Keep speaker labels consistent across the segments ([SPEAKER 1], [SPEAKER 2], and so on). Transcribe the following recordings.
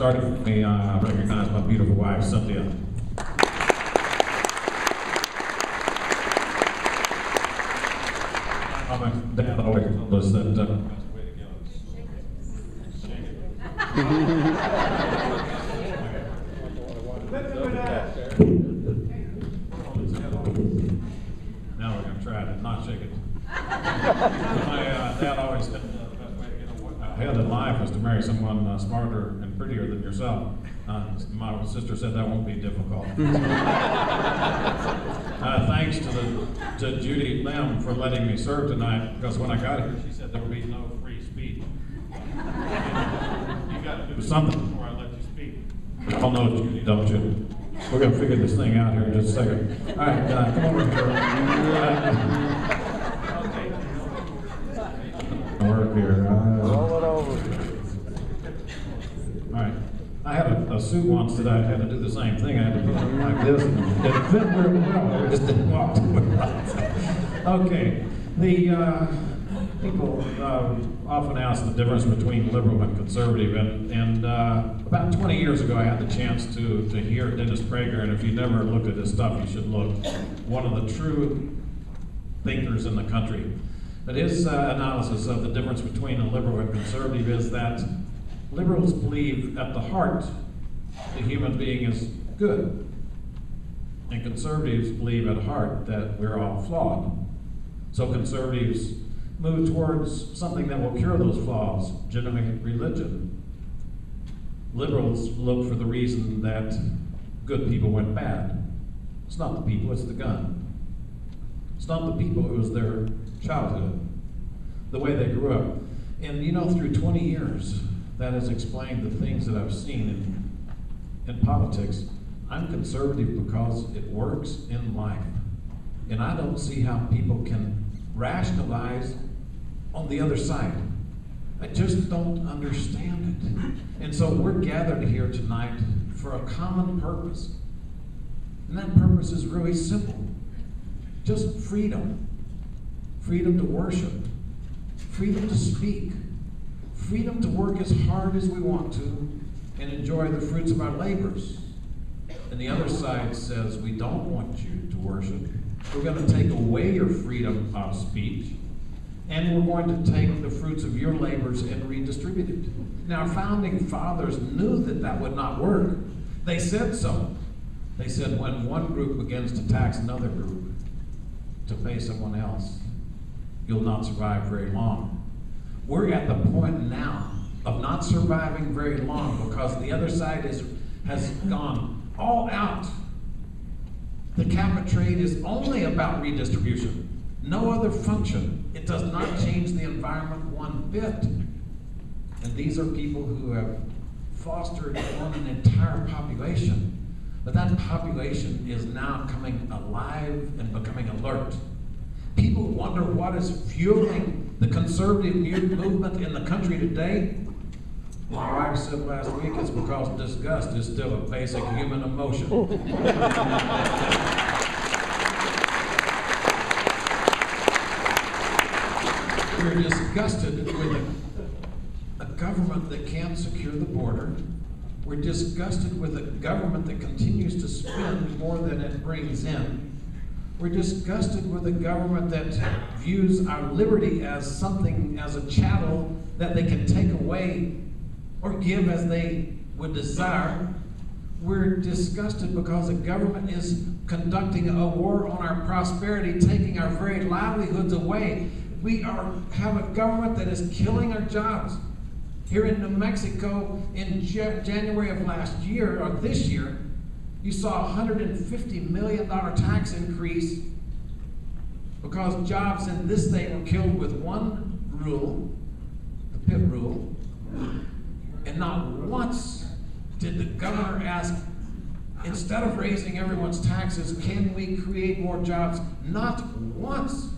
[SPEAKER 1] Starting with me, I recognize my beautiful wife, Cynthia. My dad always told us that the best way to go is shake it. Now we're going to try to not shake it. My dad always said the best way to get ahead in life is to marry someone smarter and prettier than yourself. My sister said that won't be difficult. Thanks to Judy Lim for letting me serve tonight, because when I got here, she said there would be no free speech. You got to do something before I let you speak. You all know Judy, don't you? We're going to figure this thing out here in just a second. All right, come over here. Work here.
[SPEAKER 2] Roll it over.
[SPEAKER 1] All right. I had a suit once that I had to do the same thing. I had to put it like this, and it fit very well. It just didn't walk too well. Okay. The people often ask the difference between liberal and conservative, and about 20 years ago, I had the chance to hear Dennis Prager, and if you never looked at his stuff, you should look. One of the true thinkers in the country. But his analysis of the difference between a liberal and conservative is that liberals believe at the heart the human being is good, and conservatives believe at heart that we're all flawed. So conservatives move towards something that will cure those flaws, generally religion. Liberals look for the reason that good people went bad. It's not the people, it's the gun. It's not the people, it was their childhood, the way they grew up. And you know, through 20 years, that has explained the things that I've seen in politics. I'm conservative because it works in life. And I don't see how people can rationalize on the other side. I just don't understand it. And so we're gathered here tonight for a common purpose. And that purpose is really simple. Just freedom. Freedom to worship. Freedom to speak. Freedom to work as hard as we want to and enjoy the fruits of our labors. And the other side says, we don't want you to worship. We're going to take away your freedom of speech, and we're going to take the fruits of your labors and redistribute it. Now, our founding fathers knew that that would not work. They said so. They said when one group begins to tax another group to pay someone else, you'll not survive very long. We're at the point now of not surviving very long because the other side has gone all out. The cap and trade is only about redistribution, no other function. It does not change the environment one bit. And these are people who have fostered on an entire population. But that population is now coming alive and becoming alert. People wonder what is fueling the conservative movement in the country today. My wife said last week it's because disgust is still a basic human emotion. We're disgusted with a government that can't secure the border. We're disgusted with a government that continues to spend more than it brings in. We're disgusted with a government that views our liberty as something, as a chattel that they can take away or give as they would desire. We're disgusted because the government is conducting a war on our prosperity, taking our very livelihoods away. We have a government that is killing our jobs. Here in New Mexico, in January of last year, or this year, you saw a $150 million tax increase because jobs in this state were killed with one rule, the PIP rule, and not once did the governor ask, instead of raising everyone's taxes, can we create more jobs? Not once.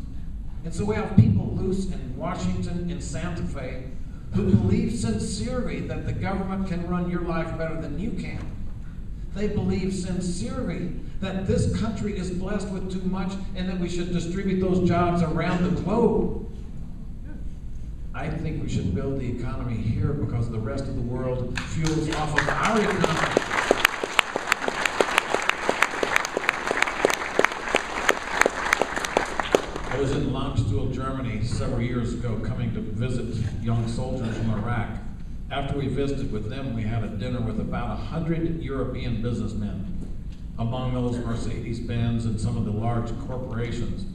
[SPEAKER 1] And so we have people loose in Washington, in Santa Fe, who believe sincerely that the government can run your life better than you can. They believe sincerely that this country is blessed with too much and that we should distribute those jobs around the globe. I I think we should build the economy here because the rest of the world fuels off of our economy. I was in Landstuhl, Germany several years ago coming to visit young soldiers from Iraq. After we visited with them, we had a dinner with about 100 European businessmen. Among those, Mercedes-Benz and some of the large corporations.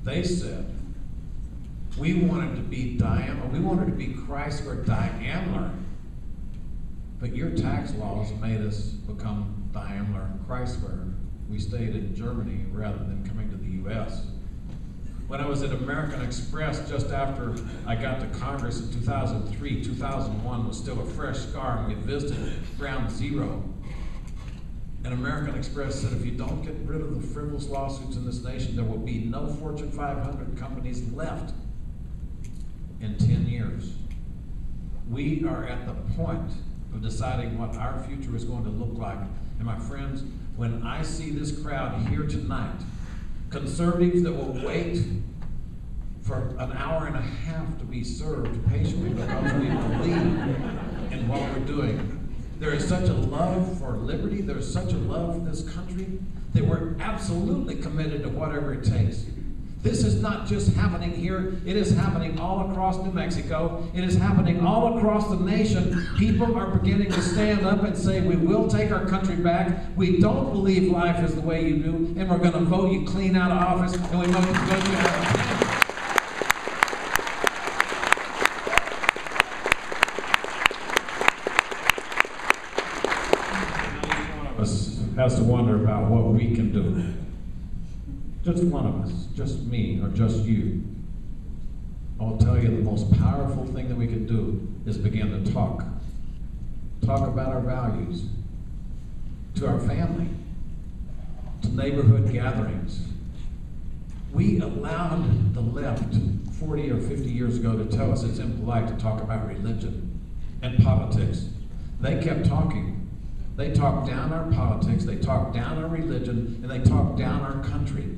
[SPEAKER 1] They said, we wanted to be Chrysler Daimler, but your tax laws made us become Daimler Chrysler. We stayed in Germany rather than coming to the US. When I was at American Express just after I got to Congress in 2003, 2001 was still a fresh scar, and we visited Ground Zero. And American Express said, if you don't get rid of the frivolous lawsuits in this nation, there will be no Fortune 500 companies left in 10 years. We are at the point of deciding what our future is going to look like. And my friends, when I see this crowd here tonight, conservatives that will wait for an hour and a half to be served patiently because we believe in what we're doing. There is such a love for liberty, there is such a love for this country, that we're absolutely committed to whatever it takes. This is not just happening here, it is happening all across New Mexico, it is happening all across the nation. People are beginning to stand up and say, we will take our country back, we don't believe life is the way you do, and we're going to vote you clean out of office, and we're going to have a has to wonder about what we can do. Just one of us, just me, or just you. I'll tell you the most powerful thing that we can do is begin to talk. Talk about our values to our family, to neighborhood gatherings. We allowed the left 40 or 50 years ago to tell us it's impolite to talk about religion and politics. They kept talking. They talk down our politics, they talk down our religion, and they talk down our country.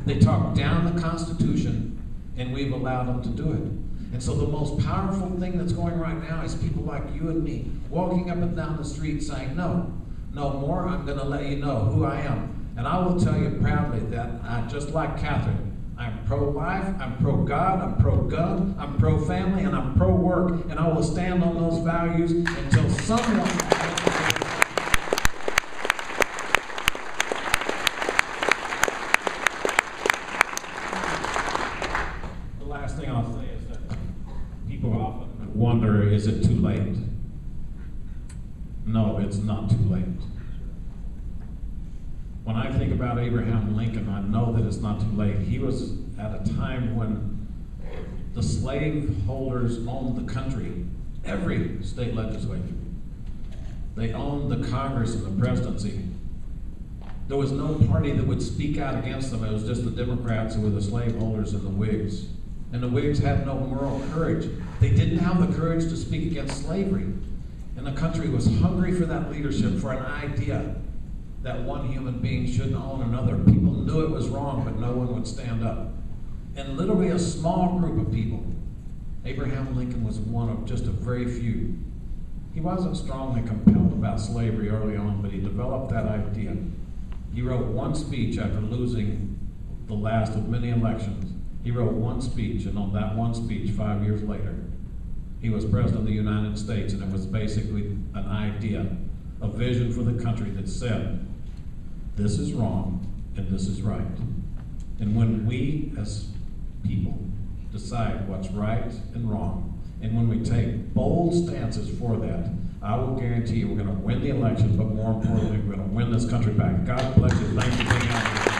[SPEAKER 1] They talk down the Constitution, and we've allowed them to do it. And so the most powerful thing that's going right now is people like you and me walking up and down the street saying, no more, I'm going to let you know who I am. And I will tell you proudly that, just like Catherine, I'm pro-life, I'm pro-God, I'm pro-gun, I'm pro-family, and I'm pro-work, and I will stand on those values until someone... Wonder, is it too late? No, it's not too late. When I think about Abraham Lincoln, I know that it's not too late. He was at a time when the slave holders owned the country, every state legislature. They owned the Congress and the presidency. There was no party that would speak out against them. It was just the Democrats who were the slave holders and the Whigs. And the Whigs had no moral courage. They didn't have the courage to speak against slavery. And the country was hungry for that leadership, for an idea that one human being shouldn't own another. People knew it was wrong, but no one would stand up. And literally a small group of people, Abraham Lincoln was one of just a very few. He wasn't strongly compelled about slavery early on, but he developed that idea. He wrote one speech after losing the last of many elections. He wrote one speech, and on that one speech, 5 years later, he was President of the United States, and it was basically an idea, a vision for the country that said, this is wrong, and this is right. And when we, as people, decide what's right and wrong, and when we take bold stances for that, I will guarantee you we're going to win the election, but more importantly, we're going to win this country back. God bless you. Thank you for being out here.